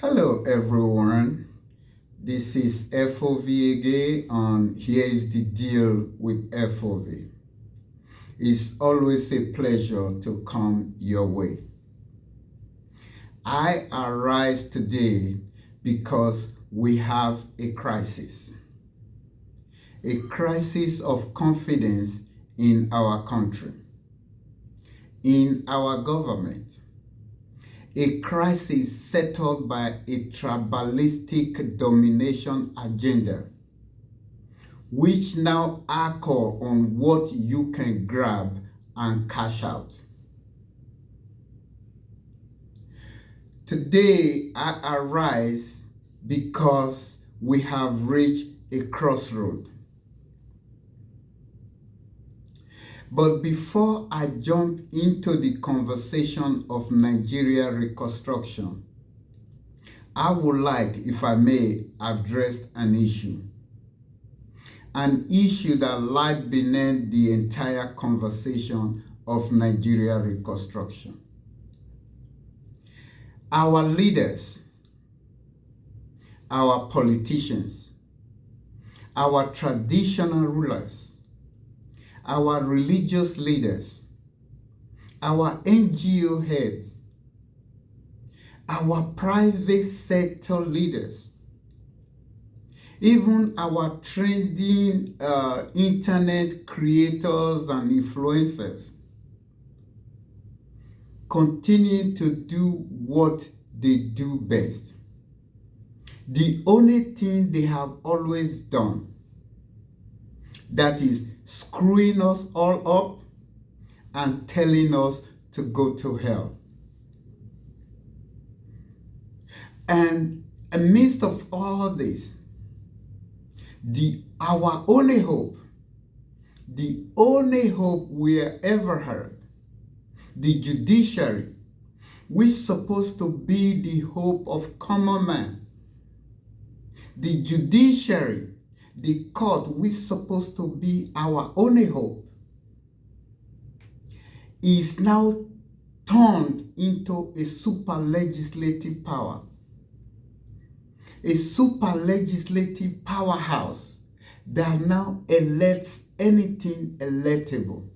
Hello everyone, this is FOV again, and here is the deal with FOV. It's always a pleasure to come your way. I arise today because we have a crisis of confidence in our country, in our government, a crisis settled by a tribalistic domination agenda, which now anchor on what you can grab and cash out. Today, I arise because we have reached a crossroad. But before I jump into the conversation of Nigeria reconstruction, I would like, if I may, address an issue that lies beneath the entire conversation of Nigeria reconstruction. Our leaders, our politicians, our traditional rulers, our religious leaders, our NGO heads, our private sector leaders, even our trending internet creators and influencers continue to do what they do best. The only thing they have always done, that is screwing us all up and telling us to go to hell. And amidst of all this, our only hope, the only hope we ever heard, the judiciary, which is supposed to be the hope of common man, the judiciary, the court, which is supposed to be our only hope, is now turned into a super legislative power, a super legislative powerhouse that now elects anything electable.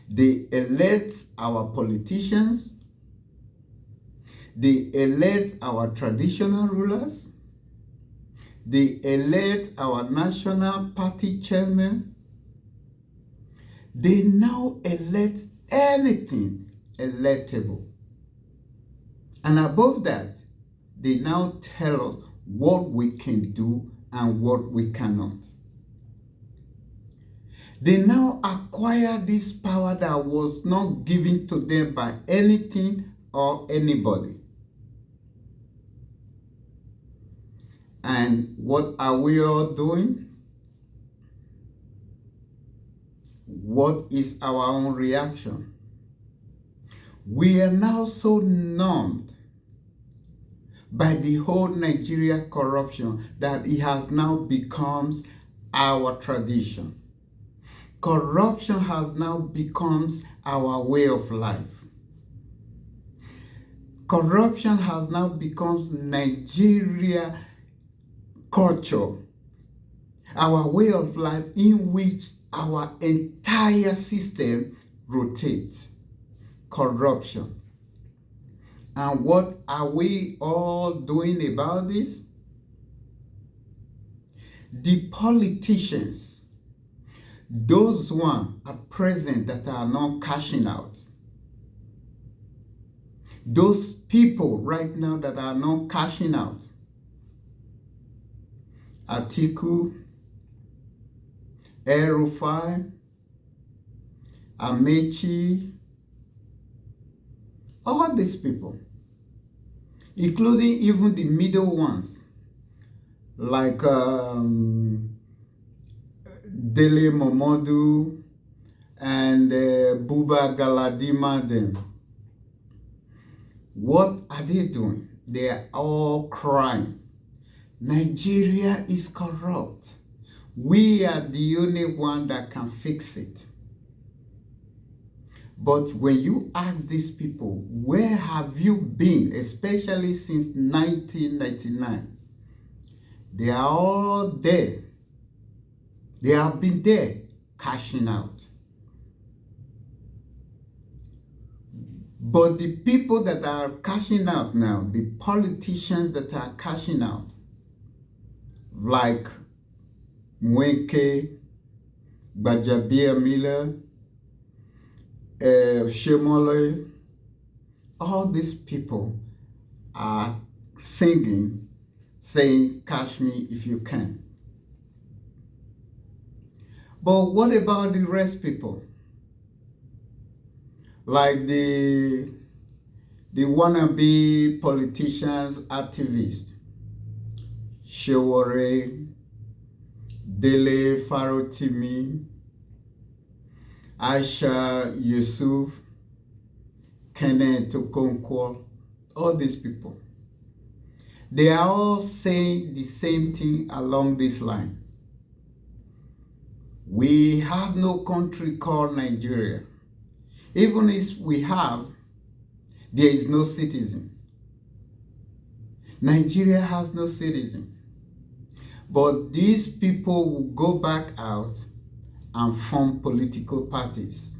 They elect our politicians, they elect our traditional rulers, they elect our national party chairman. They now elect anything electable. And above that, they now tell us what we can do and what we cannot. They now acquire this power that was not given to them by anything or anybody. And what are we all doing? What is our own reaction? We are now so numbed by the whole Nigeria corruption that it has now become our tradition. Corruption has now become our way of life. Corruption has now become Nigeria culture, our way of life in which our entire system rotates. Corruption. And what are we all doing about this? The politicians, those ones at present that are not cashing out, those people right now that are not cashing out, Atiku, El-Rufai, Amaechi, all these people, including even the middle ones, like Dele Momodu and Buba Galadima them. What are they doing? They are all crying. Nigeria is corrupt. We are the only one that can fix it. But when you ask these people, where have you been, especially since 1999, they are all there. They have been there cashing out. But the people that are cashing out now, the politicians that are cashing out, like Mwenke, Gbajabiamila, Shemole, all these people are singing, saying, "Cash me if you can." But what about the rest people? Like the wannabe politicians, activists, Shewore, Dele Farotimi, Aisha Yusuf, Kenneth Okonkwo, all these people. They are all saying the same thing along this line. We have no country called Nigeria. Even if we have, there is no citizen. Nigeria has no citizen. But these people will go back out and form political parties.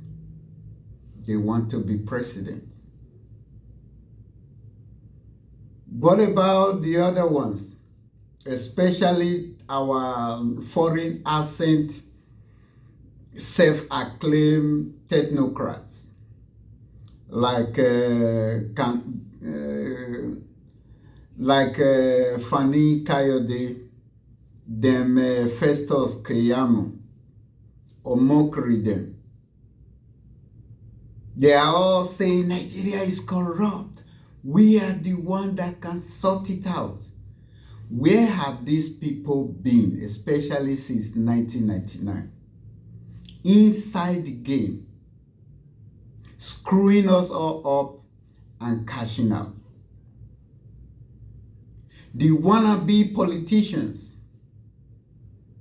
They want to be president. What about the other ones? Especially our foreign accent, self-acclaimed technocrats like Fani Kayode, them Festus Keyamo, Omokri them. They are all saying Nigeria is corrupt. We are the one that can sort it out. Where have these people been, especially since 1999? Inside the game, screwing us all up and cashing out. The wannabe politicians,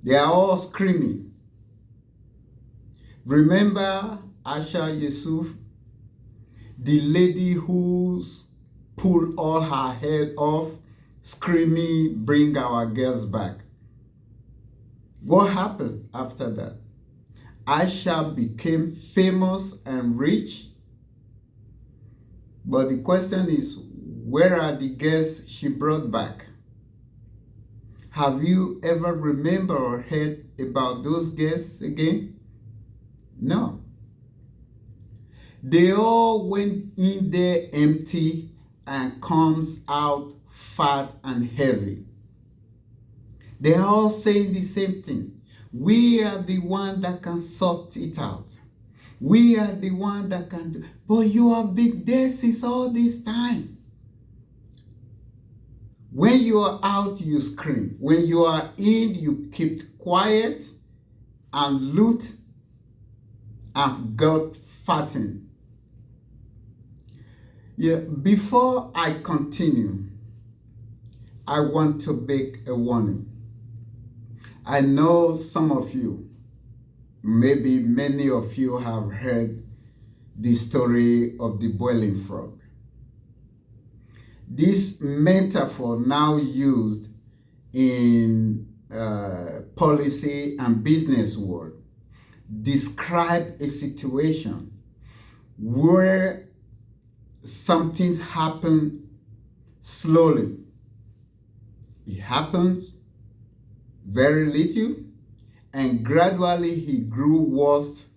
they are all screaming. Remember Aisha Yusuf, the lady who's pulled all her hair off, screaming, "Bring our girls back." What happened after that? Aisha became famous and rich. But the question is, where are the girls she brought back? Have you ever remembered or heard about those girls again? No. They all went in there empty and comes out fat and heavy. They are all saying the same thing. We are the one that can sort it out. We are the one that can do. But you have been there since all this time. When you are out, you scream. When you are in, you keep quiet and loot and got fattened. Yeah, before I continue, I want to make a warning. I know some of you, maybe many of you have heard the story of the boiling frog. This metaphor now used in policy and business world describe a situation where something happen slowly. It happens very little, and gradually he grew worse,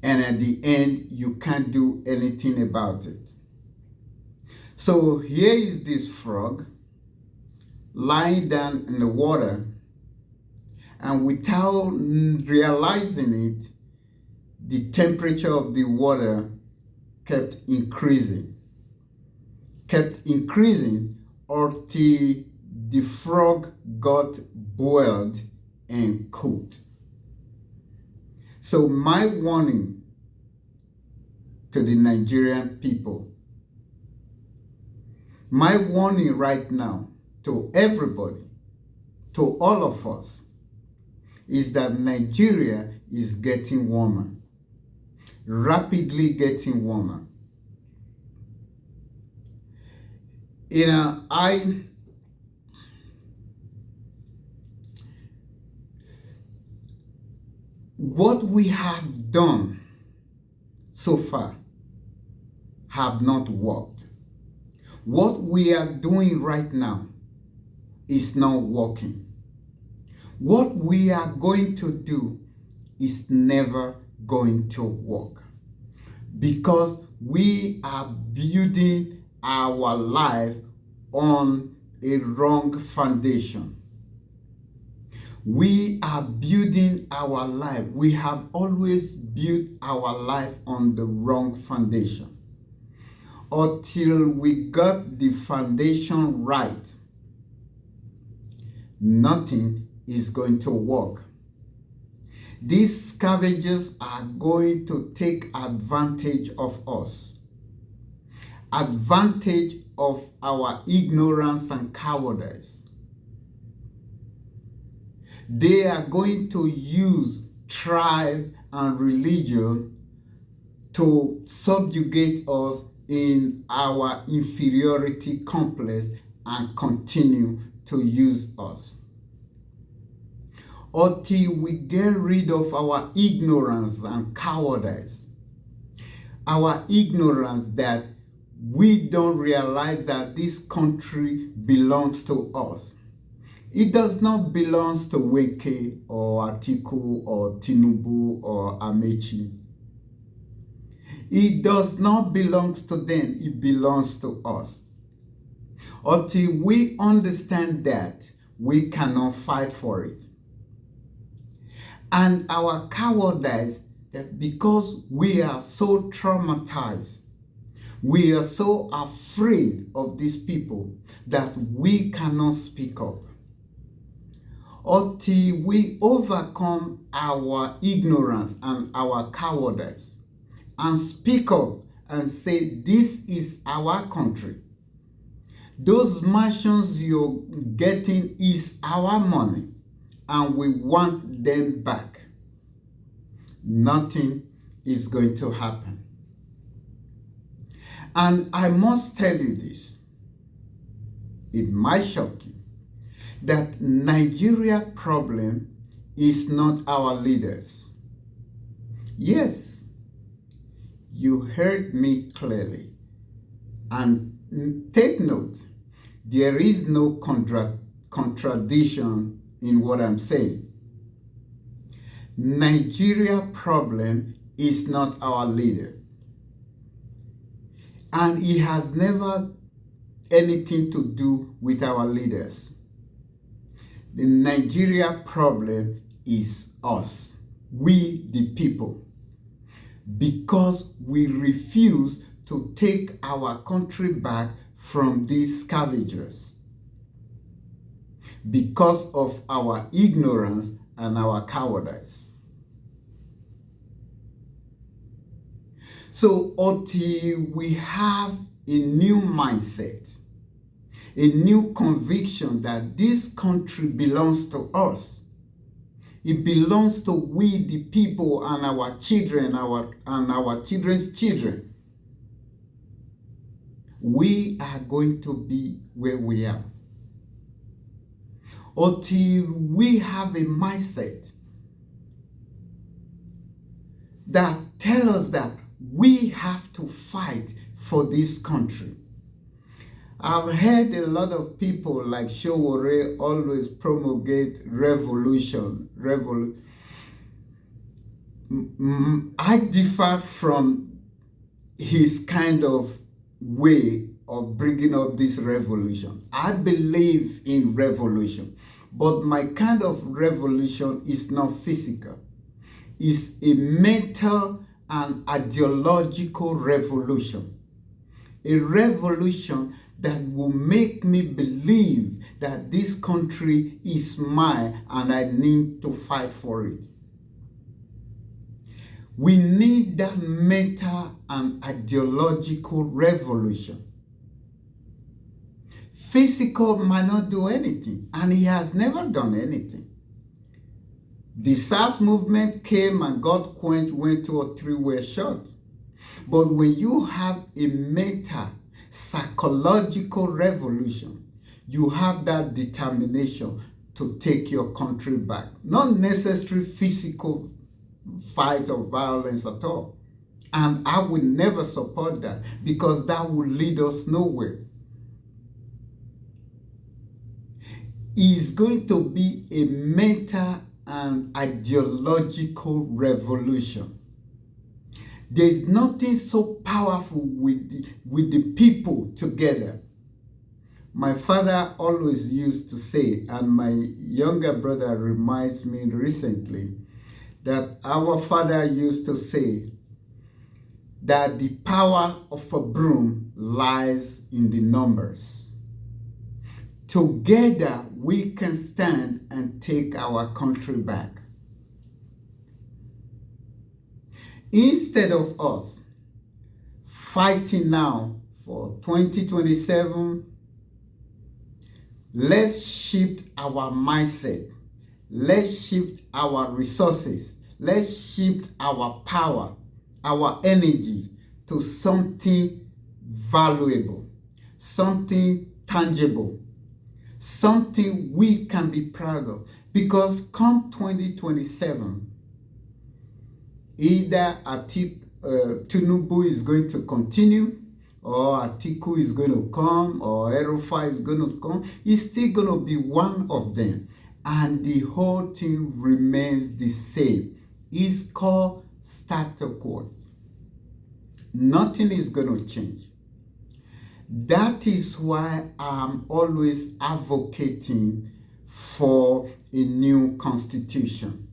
and at the end you can't do anything about it. So here is this frog lying down in the water, and without realizing it, the temperature of the water kept increasing until the frog got boiled and cooked. So my warning to the Nigerian people, my warning right now to everybody, to all of us, is that Nigeria is getting warmer. rapidly getting warmer. What we have done so far have not worked. What we are doing right now is not working. What we are going to do is never going to work, because we are building our life on a wrong foundation. We are building our life. We have always built our life on the wrong foundation. Until we got the foundation right, nothing is going to work. These scavengers are going to take advantage of us, advantage of our ignorance and cowardice. They are going to use tribe and religion to subjugate us in our inferiority complex and continue to use us. Until we get rid of our ignorance and cowardice, our ignorance that we don't realize that this country belongs to us. It does not belong to Wike or Atiku or Tinubu or Amechi. It does not belong to them, it belongs to us. Until we understand that, we cannot fight for it. And our cowardice, that because we are so traumatized, we are so afraid of these people that we cannot speak up. Until we overcome our ignorance and our cowardice and speak up and say, this is our country. Those mansions you're getting is our money, and we want them back. Nothing is going to happen. And I must tell you this, it might shock you, that Nigeria problem is not our leaders. Yes, you heard me clearly. And take note, there is no contradiction in what I'm saying. Nigeria problem is not our leader. And it has never anything to do with our leaders. The Nigeria problem is us, we the people, because we refuse to take our country back from these scavengers, because of our ignorance and our cowardice. So until we have a new mindset, a new conviction that this country belongs to us, it belongs to we the people and our children and our children's children, we are going to be where we are. Until we have a mindset that tells us that we have to fight for this country. I've heard a lot of people like Sowore always promulgate revolution. I differ from his kind of way of bringing up this revolution. I believe in revolution, but my kind of revolution is not physical. It's a mental and ideological revolution. A revolution that will make me believe that this country is mine and I need to fight for it. We need that mental and ideological revolution. Physical might not do anything, and he has never done anything. The SARS movement came and got quenched when 2 or 3 were shot. But when you have a mental, psychological revolution, you have that determination to take your country back. Not necessarily physical fight or violence at all. And I will never support that, because that will lead us nowhere. It's going to be a mental and ideological revolution. There's nothing so powerful with the people together. My father always used to say, and my younger brother reminds me recently, that our father used to say that the power of a broom lies in the numbers. Together we can stand and take our country back. Instead of us fighting now for 2027, let's shift our mindset. Let's shift our resources. Let's shift our power, our energy to something valuable, something tangible, something we can be proud of. Because come 2027, either Tinubu is going to continue, or Atiku is going to come, or El-Rufai is going to come. It's still going to be one of them. And the whole thing remains the same. It's called status quo. Nothing is going to change. That is why I'm always advocating for a new constitution.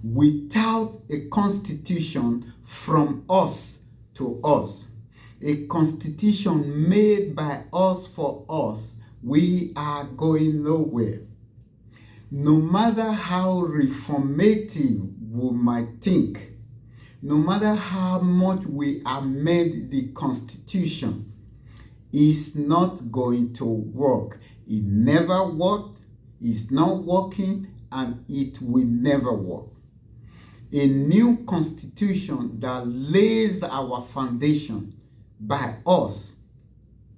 Without a constitution from us to us, a constitution made by us for us, we are going nowhere. No matter how reformative we might think, no matter how much we amend the constitution, it's not going to work. It never worked, it's not working, and it will never work. A new constitution that lays our foundation by us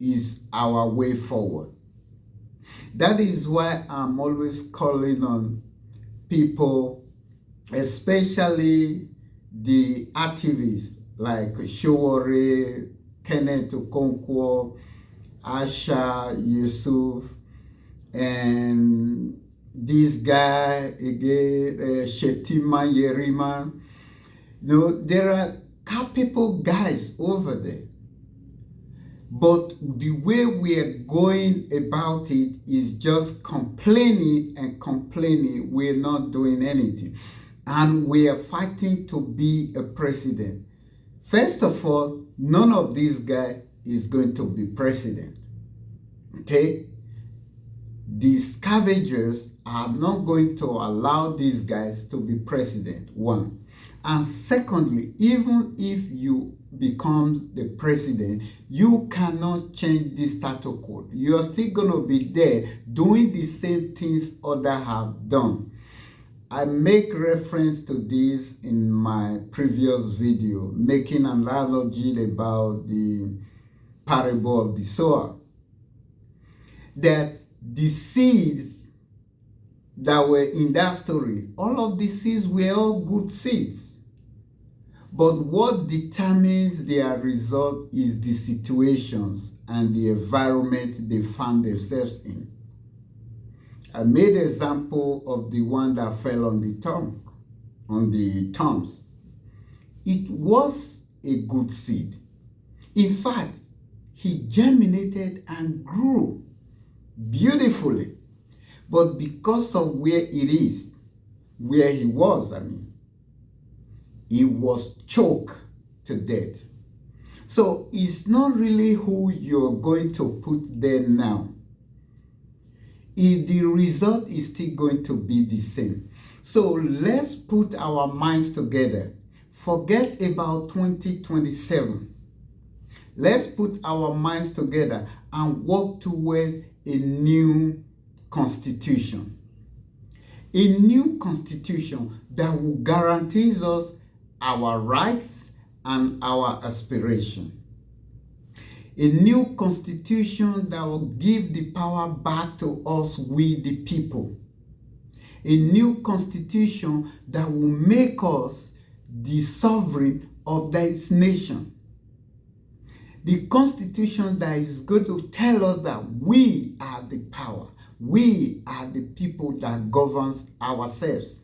is our way forward. That is why I'm always calling on people, especially the activists like Sowore, Kenneth Okonkwo, Asha Yusuf, and this guy again, Shetima Yerima. No, there are capable guys over there. But the way we are going about it is just complaining and complaining. We're not doing anything. And we are fighting to be a president. First of all, none of these guys is going to be president. Okay? The scavengers are not going to allow these guys to be president, one. And secondly, even if you become the president, you cannot change the status quo. You are still going to be there doing the same things others have done. I make reference to this in my previous video, making an analogy about the parable of the sower. That the seeds that were in that story, all of the seeds were all good seeds. But what determines their result is the situations and the environment they found themselves in. I made an example of the one that fell on the thorns. It was a good seed. In fact, he germinated and grew beautifully. But because of where it is, where he was, he was choked to death. So it's not really who you're going to put there now. The result is still going to be the same. So let's put our minds together. Forget about 2027. Let's put our minds together and work towards a new constitution. A new constitution that will guarantee us our rights and our aspiration. A new constitution that will give the power back to us, we the people. A new constitution that will make us the sovereign of this nation. The constitution that is going to tell us that we are the power. We are the people that governs ourselves.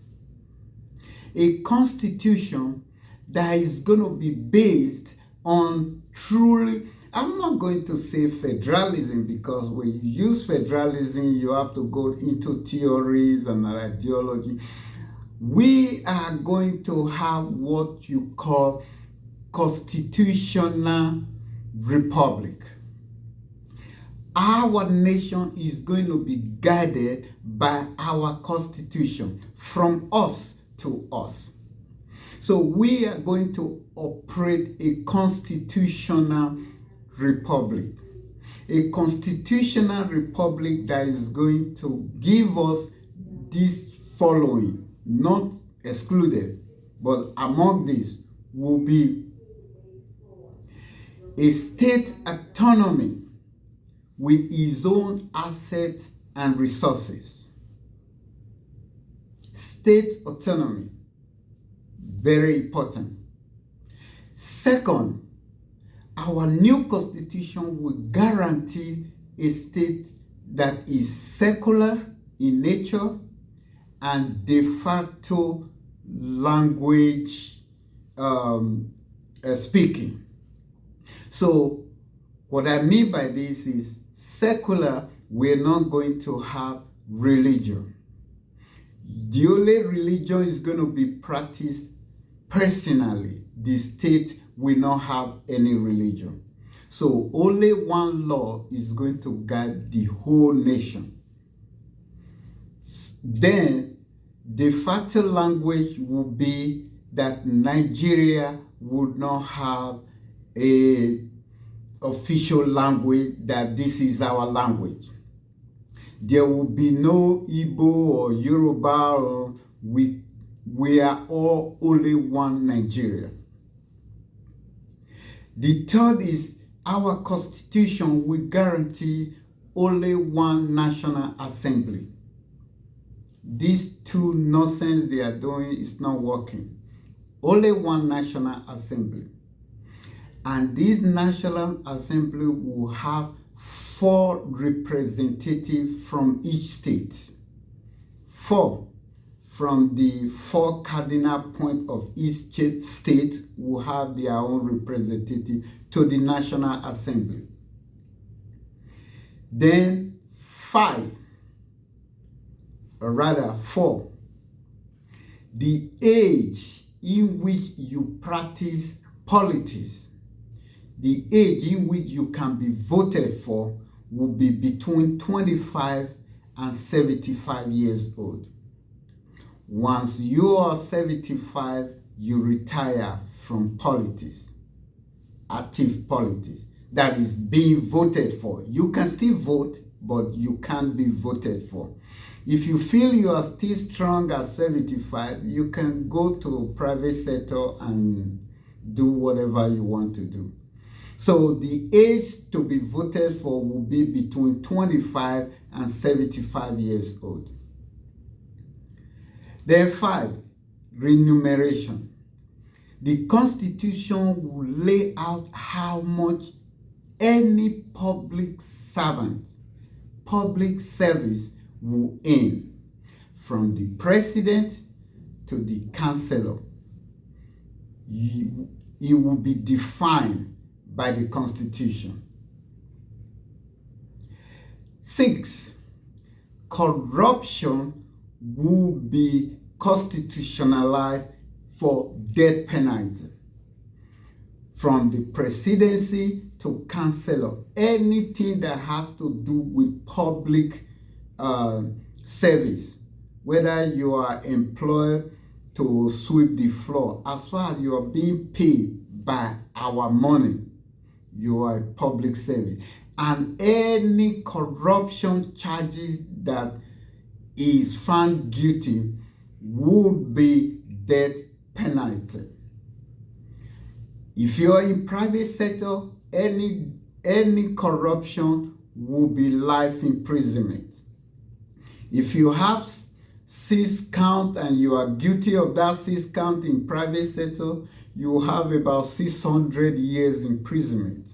A constitution that is going to be based on truly, I'm not going to say federalism, because when you use federalism, you have to go into theories and ideology. We are going to have what you call constitutional republic. Our nation is going to be guided by our constitution, from us to us. So we are going to operate a constitutional republic. A constitutional republic that is going to give us this following, not excluded, but among these will be a state autonomy with its own assets and resources. State autonomy, very important. Second, our new constitution will guarantee a state that is secular in nature and de facto language speaking. So what I mean by this is secular, we're not going to have religion. The only religion is going to be practiced personally. The state will not have any religion. So only one law is going to guide the whole nation. Then de facto language will be that Nigeria would not have a official language, that this is our language. There will be no Igbo or Yoruba, or we are all only one Nigeria. The third is our constitution will guarantee only one national assembly. These two nonsense they are doing is not working. Only one national assembly. And this National Assembly will have 4 representatives from each state. 4 from the 4 cardinal points of each state will have their own representative to the National Assembly. Then 4, the age in which you practice politics, the age in which you can be voted for will be between 25 and 75 years old. Once you are 75, you retire from politics, active politics, that is being voted for. You can still vote, but you can't be voted for. If you feel you are still strong at 75, you can go to private sector and do whatever you want to do. So the age to be voted for will be between 25 and 75 years old. Then 5, remuneration. The Constitution will lay out how much any public servant, public service will earn, from the president to the councillor. It will be defined by the Constitution. 6, corruption will be constitutionalized for death penalty. From the presidency to councillor, anything that has to do with public service, whether you are employed to sweep the floor, as far as you are being paid by our money, you are a public service. And any corruption charges that is found guilty would be death penalty. If you're in private sector, any corruption will be life imprisonment. If you have 6 count and you are guilty of that 6 count in private sector, you have about 600 years imprisonment.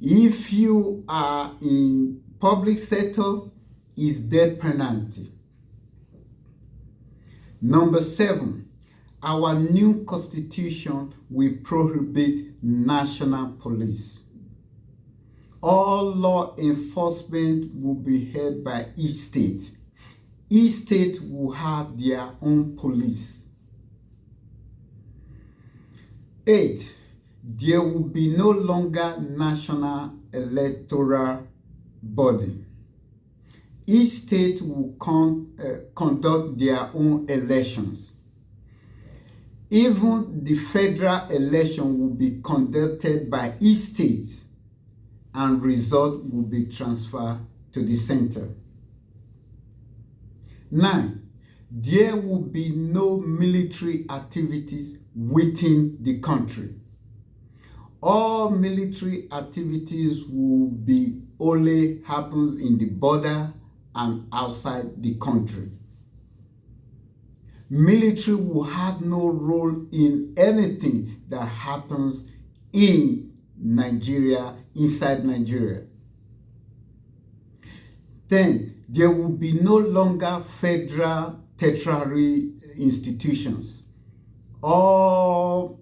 If you are in public sector, it's death penalty. Number 7, our new constitution will prohibit national police. All law enforcement will be held by each state. Each state will have their own police. 8, there will be no longer national electoral body. Each state will conduct their own elections. Even the federal election will be conducted by each state, and result will be transferred to the center. 9, there will be no military activities within the country. All military activities will be only happens in the border and outside the country. Military will have no role in anything that happens in Nigeria, inside Nigeria. 10, there will be no longer federal tertiary institutions. All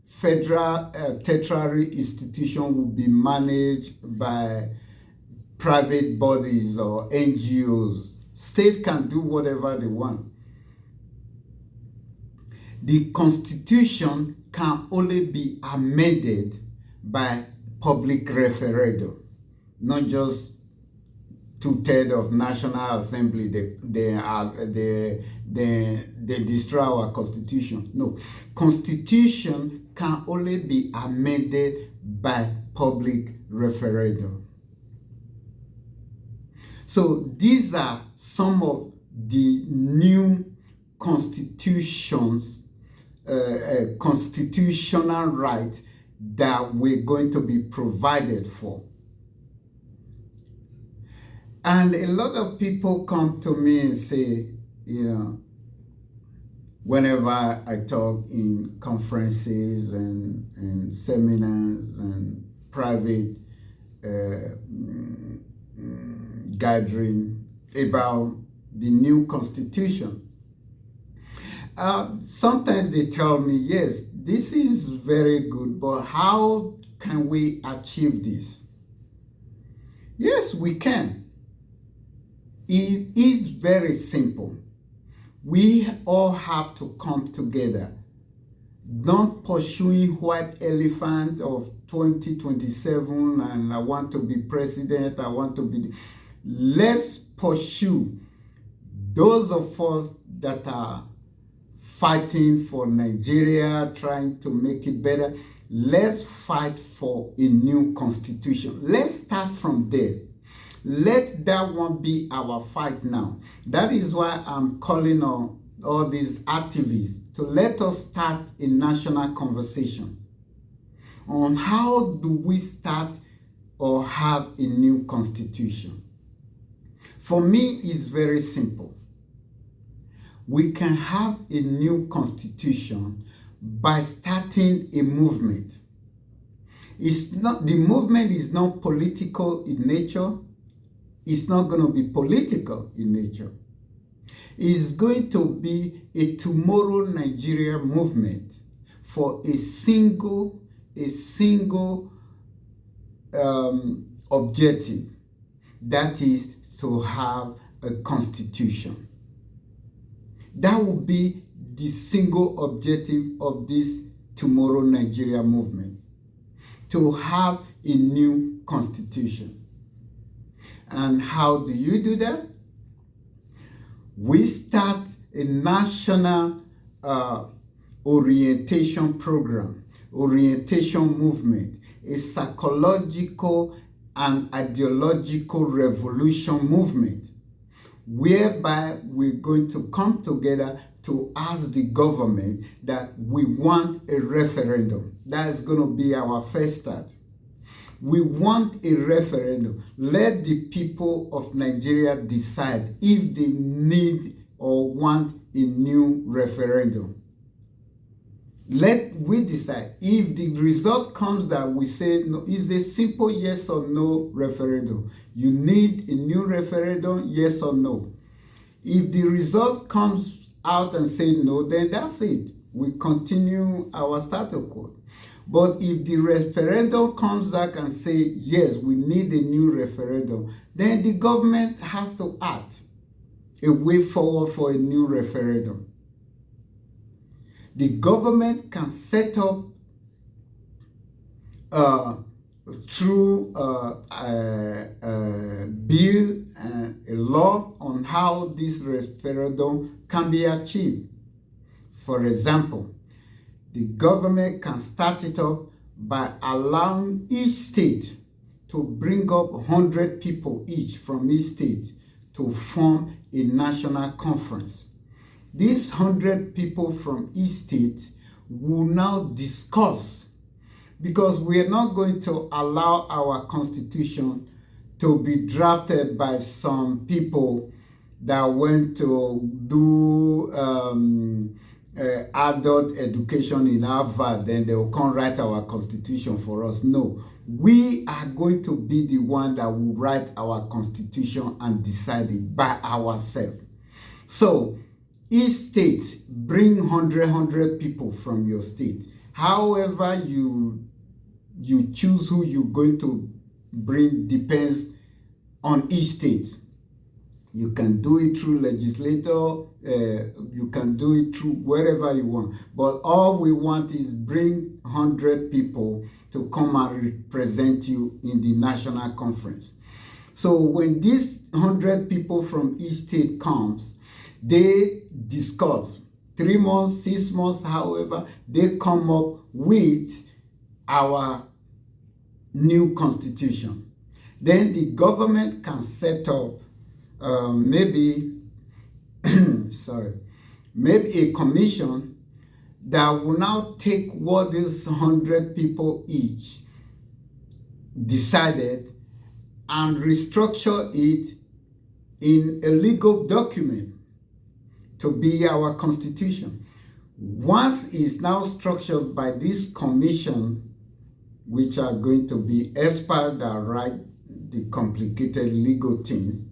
federal tertiary institutions will be managed by private bodies or NGOs. State can do whatever they want. The constitution can only be amended by public referendum, not just 2/3 of National Assembly. They destroy our constitution. No, constitution can only be amended by public referendum. So these are some of the new constitutions, constitutional rights that we're going to be provided for. And a lot of people come to me and say, whenever I talk in conferences and seminars and private gathering about the new constitution, sometimes they tell me, yes, this is very good, but how can we achieve this? Yes, we can. It is very simple. We all have to come together. Not pursuing white elephant of 2027 and I want to be president, I want to be... Let's pursue those of us that are fighting for Nigeria, trying to make it better. Let's fight for a new constitution. Let's start from there. Let that one be our fight now. That is why I'm calling on all these activists to let us start a national conversation on how do we start or have a new constitution. For me, it's very simple. We can have a new constitution by starting a movement. The movement is not political in nature. It's not going to be political in nature. It's going to be a Tomorrow Nigeria movement for a single objective, that is to have a constitution. That will be the single objective of this Tomorrow Nigeria movement, to have a new constitution. And how do you do that? We start a national orientation program, orientation movement, a psychological and ideological revolution movement. whereby we're going to come together to ask the government that we want a referendum. That is going to be our first start. We want a referendum. Let the people of Nigeria decide if they need or want a new referendum. Let we decide. If the result comes that we say no, it's a simple yes or no referendum. You need a new referendum, yes or no. If the result comes out and say no, then that's it. We continue our status quo. But if the referendum comes back and say, yes, we need a new referendum, then the government has to act a way forward for a new referendum. The government can set up through a bill, a law on how this referendum can be achieved. For example, the government can start it up by allowing each state to bring up 100 people each from each state to form a national conference. These 100 people from each state will now discuss, because we are not going to allow our constitution to be drafted by some people that went to do adult education in Harvard, then they will come write our constitution for us. No, we are going to be the one that will write our constitution and decide it by ourselves. So each state bring 100 people from your state. However you choose who you're going to bring depends on each state. You can do it through legislator, you can do it through wherever you want. But all we want is bring 100 people to come and represent you in the national conference. So when these 100 people from each state comes, they discuss 3 months, 6 months, however, they come up with our new constitution. Then the government can set up maybe a commission that will now take what these 100 people each decided and restructure it in a legal document to be our constitution. Once it's now structured by this commission, which are going to be experts that write the complicated legal things,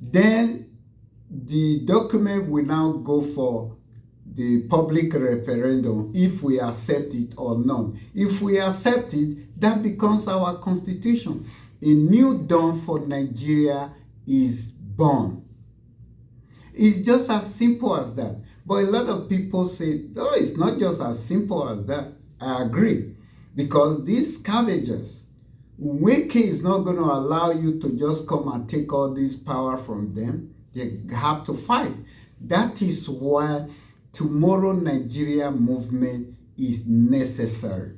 then the document will now go for the public referendum if we accept it or not. If we accept it, that becomes our constitution. A new dawn for Nigeria is born. It's just as simple as that. But a lot of people say, oh, it's not just as simple as that. I agree. Because these scavengers, Wike is not going to allow you to just come and take all this power from them. You have to fight. That is why Tomorrow Nigeria movement is necessary.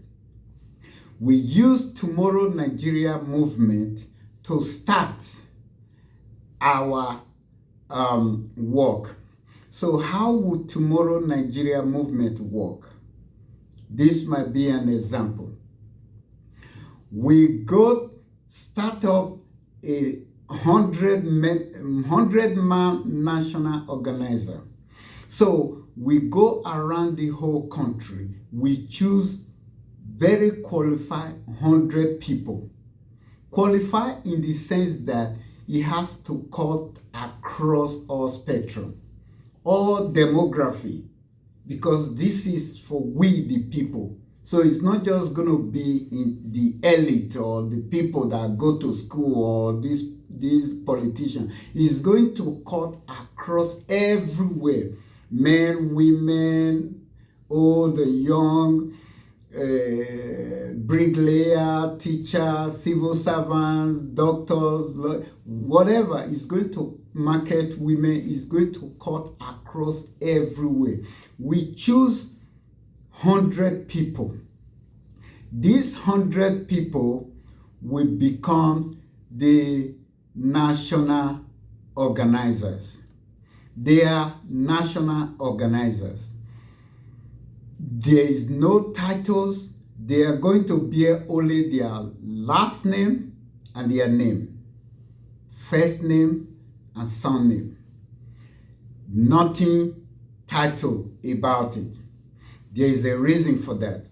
We use Tomorrow Nigeria movement to start our work. So how would Tomorrow Nigeria movement work? This might be an example. We go start up a 100-man national organizer. So we go around the whole country. We choose very qualified 100 people. Qualified in the sense that it has to cut across all spectrum, all demography, because this is for we the people. So it's not just going to be in the elite or the people that go to school or these politicians. It's going to cut across everywhere. Men, women, old, young, bricklayer, teachers, civil servants, doctors, whatever is going to market women, is going to cut across everywhere. We choose 100 people. These 100 people will become the national organizers. They are national organizers. There is no titles. They are going to bear only their last name and their name, first name and surname. Nothing title about it. There is a reason for that.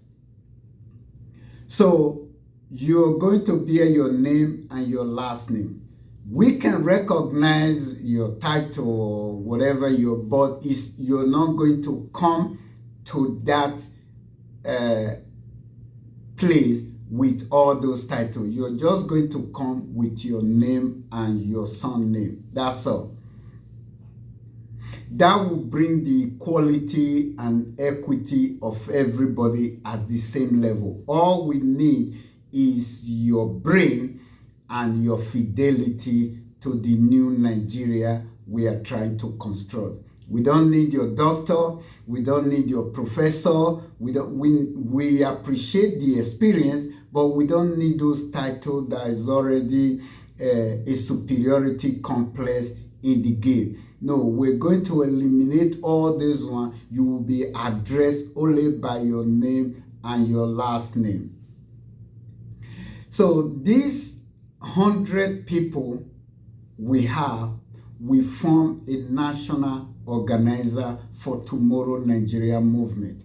So you're going to bear your name and your last name. We can recognize your title or whatever but you're not going to come to that place with all those titles. You're just going to come with your name and your surname. That's all. That will bring the equality and equity of everybody at the same level. All we need is your brain and your fidelity to the new Nigeria we are trying to construct. We don't need your doctor. We don't need your professor. We appreciate the experience, but we don't need those titles that is already a superiority complex in the game. No, we're going to eliminate all this one. You will be addressed only by your name and your last name. So these 100 people we form a national organizer for Tomorrow Nigeria movement.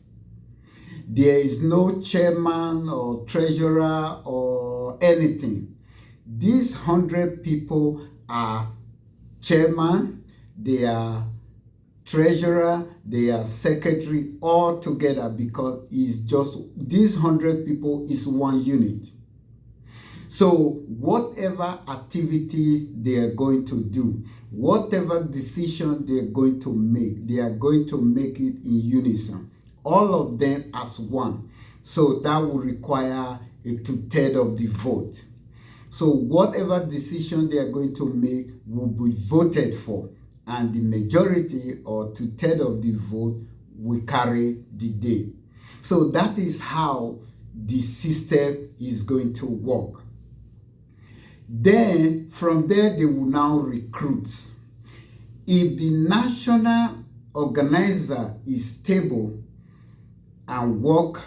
There is no chairman or treasurer or anything. These 100 people are chairman, they are treasurer, they are secretary, all together, because it's just these 100 people is one unit. So whatever activities they are going to do, whatever decision they are going to make, they are going to make it in unison. All of them as one. So that will require a 2/3 of the vote. So whatever decision they are going to make will be voted for, and the majority or 2/3 of the vote will carry the day. So that is how the system is going to work. Then from there they will now recruit. If the national organizer is stable and work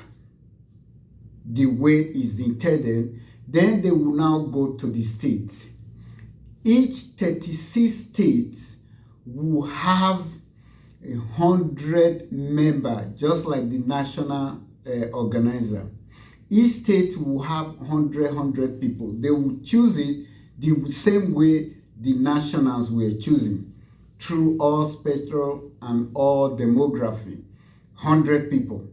the way is intended, then they will now go to the states. Each 36 states will have 100 members, just like the national organizer. Each state will have 100 people. They will choose it the same way the nationals were choosing, through all spectrum and all demography, 100 people.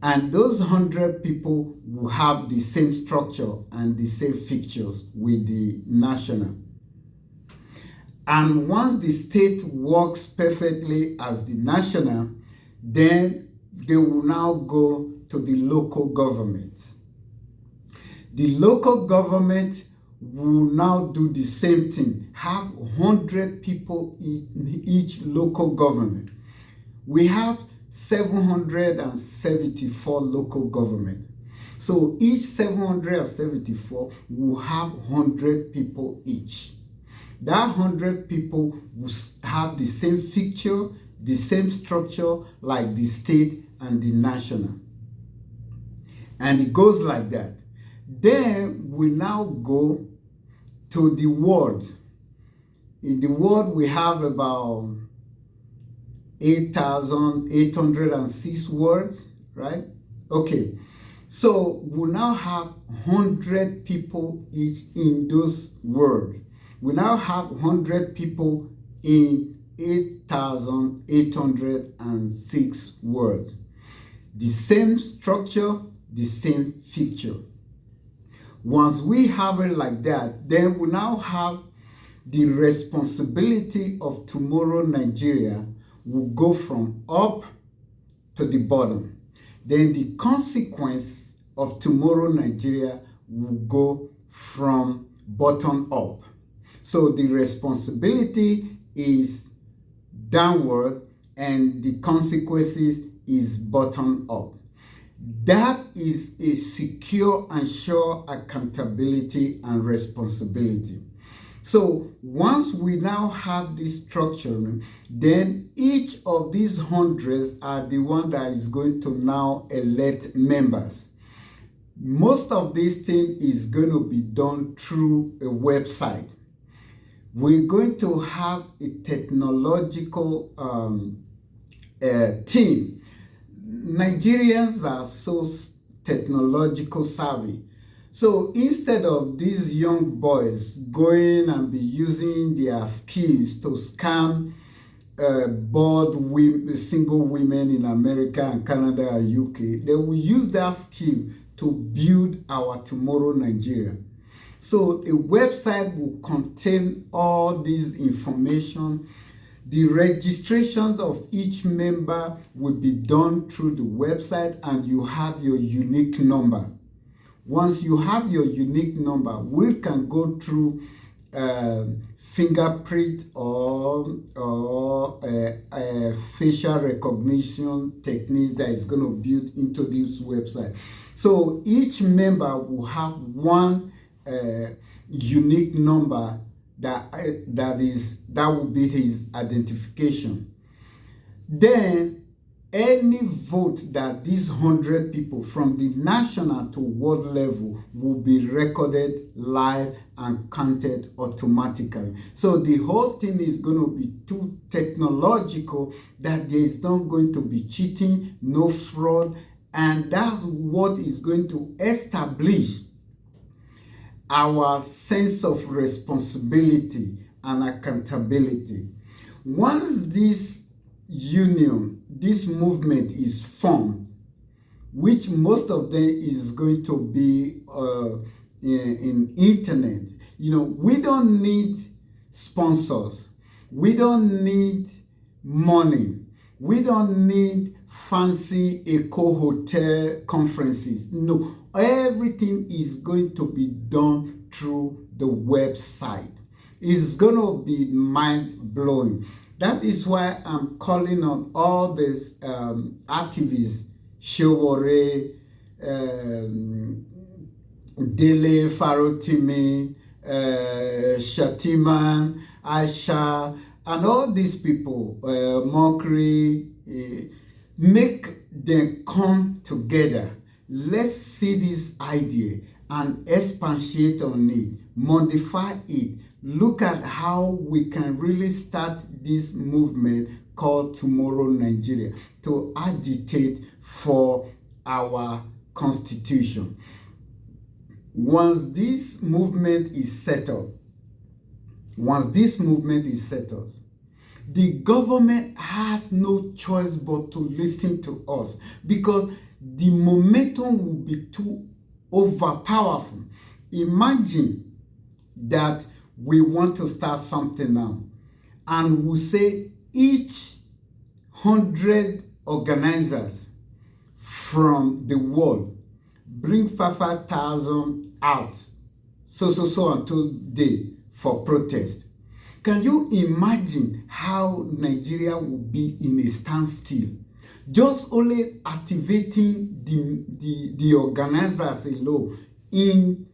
And those 100 people will have the same structure and the same features with the national. And once the state works perfectly as the national, then they will now go to the local government. The local government will now do the same thing, have 100 people in each local government. We have 774 local government. So each 774 will have 100 people each. That 100 people will have the same feature, the same structure like the state and the national. And it goes like that. Then we now go to the ward. In the ward we have about 8,806 words, right? Okay, so we now have 100 people each in those words. We now have 100 people in 8,806 words. The same structure, the same feature. Once we have it like that, then we now have the responsibility of Tomorrow Nigeria will go from up to the bottom. Then the consequence of Tomorrow Nigeria will go from bottom up. So the responsibility is downward and the consequences is bottom up. That is a secure and sure accountability and responsibility. So once we now have this structure, then each of these hundreds are the one that is going to now elect members. Most of this thing is going to be done through a website. We're going to have a technological team. Nigerians are so technological savvy. So instead of these young boys going and be using their skills to scam single women in America and Canada and UK, they will use that skill to build our tomorrow Nigeria. So a website will contain all this information. The registrations of each member will be done through the website, and you have your unique number. Once you have your unique number, we can go through fingerprint or facial recognition techniques that is going to build into this website. So each member will have one unique number that will be his identification. Then any vote that these 100 people from the national to world level will be recorded live and counted automatically. So the whole thing is going to be too technological that there is not going to be cheating, no fraud, and that's what is going to establish our sense of responsibility and accountability. Once this movement is formed, which most of them is going to be in internet, we don't need sponsors, we don't need money, we don't need fancy eco hotel conferences. No, everything is going to be done through the website. It's going to be mind-blowing. That is why I'm calling on all these activists, Sowore, Dele, Farotimi, Shatiman, Aisha, and all these people, Mokri, make them come together. Let's see this idea and expatiate on it, modify it, look at how we can really start this movement called Tomorrow Nigeria to agitate for our constitution. Once this movement is settled, the government has no choice but to listen to us, because the momentum will be too overpowerful. Imagine that we want to start something now, and we say each 100 organizers from the world bring 5,000 out, so until day for protest. Can you imagine how Nigeria will be in a standstill? Just only activating the organizers alone in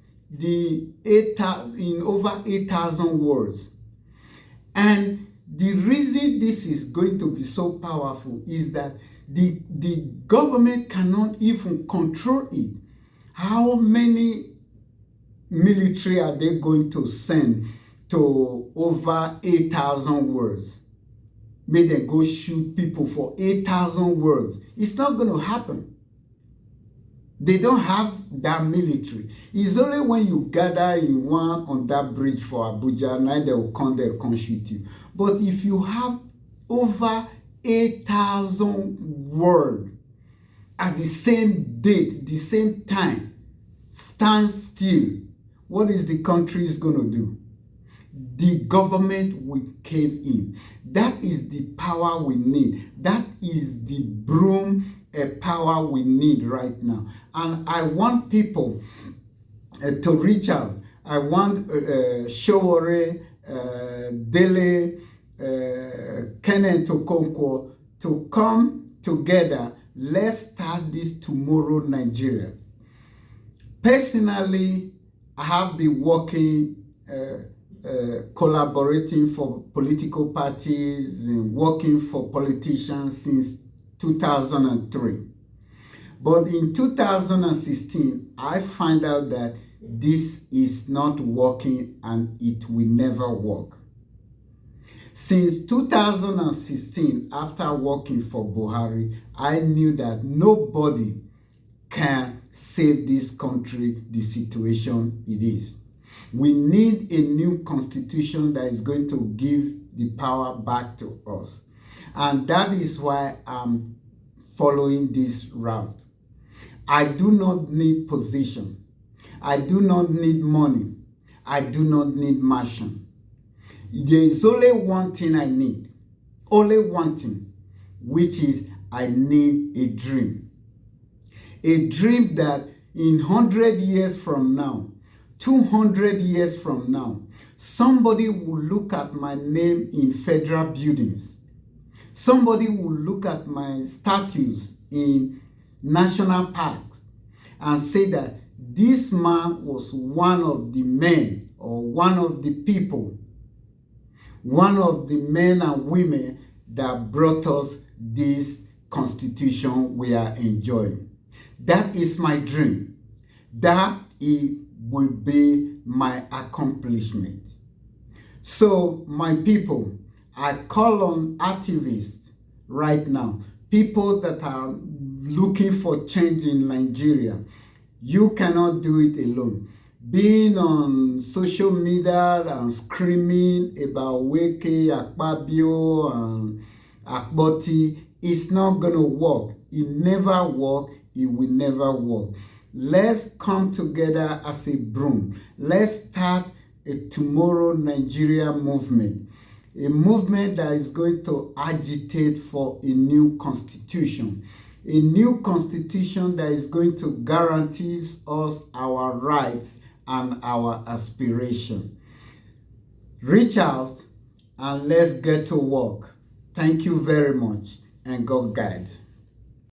over 8,000 words. And the reason this is going to be so powerful is that the government cannot even control it. How many military are they going to send to over 8,000 words? May they go shoot people for 8,000 words. It's not going to happen. They don't have that military. It's only when you gather in one on that bridge for Abuja, now they will come there and shoot you. But if you have over 8,000 words at the same date, the same time, stand still, what is the country is going to do? The government will cave in. That is the power we need. That is the broom power we need right now. And I want people to reach out. I want Sowore, Dele, Kenneth Okonkwo to come together. Let's start this Tomorrow Nigeria. Personally, I have been working collaborating for political parties and working for politicians since 2003. But in 2016, I find out that this is not working and it will never work. Since 2016, after working for Buhari, I knew that nobody can save this country the situation it is. We need a new constitution that is going to give the power back to us. And that is why I'm following this route. I do not need position. I do not need money. I do not need mansion. There is only one thing I need. Only one thing, which is I need a dream. A dream that in 100 years from now, 200 years from now, somebody will look at my name in federal buildings. Somebody will look at my statues in national parks and say that this man was one of the men or one of the people, one of the men and women that brought us this constitution we are enjoying. That is my dream. That will be my accomplishment. So, my people, I call on activists right now, people that are looking for change in Nigeria. You cannot do it alone. Being on social media and screaming about Wike, Akpabio, and Akpoti, it's not going to work. It never work. It will never work. Let's come together as a broom. Let's start a Tomorrow Nigeria movement. A movement that is going to agitate for a new constitution. A new constitution that is going to guarantee us our rights and our aspiration. Reach out and let's get to work. Thank you very much and God guide.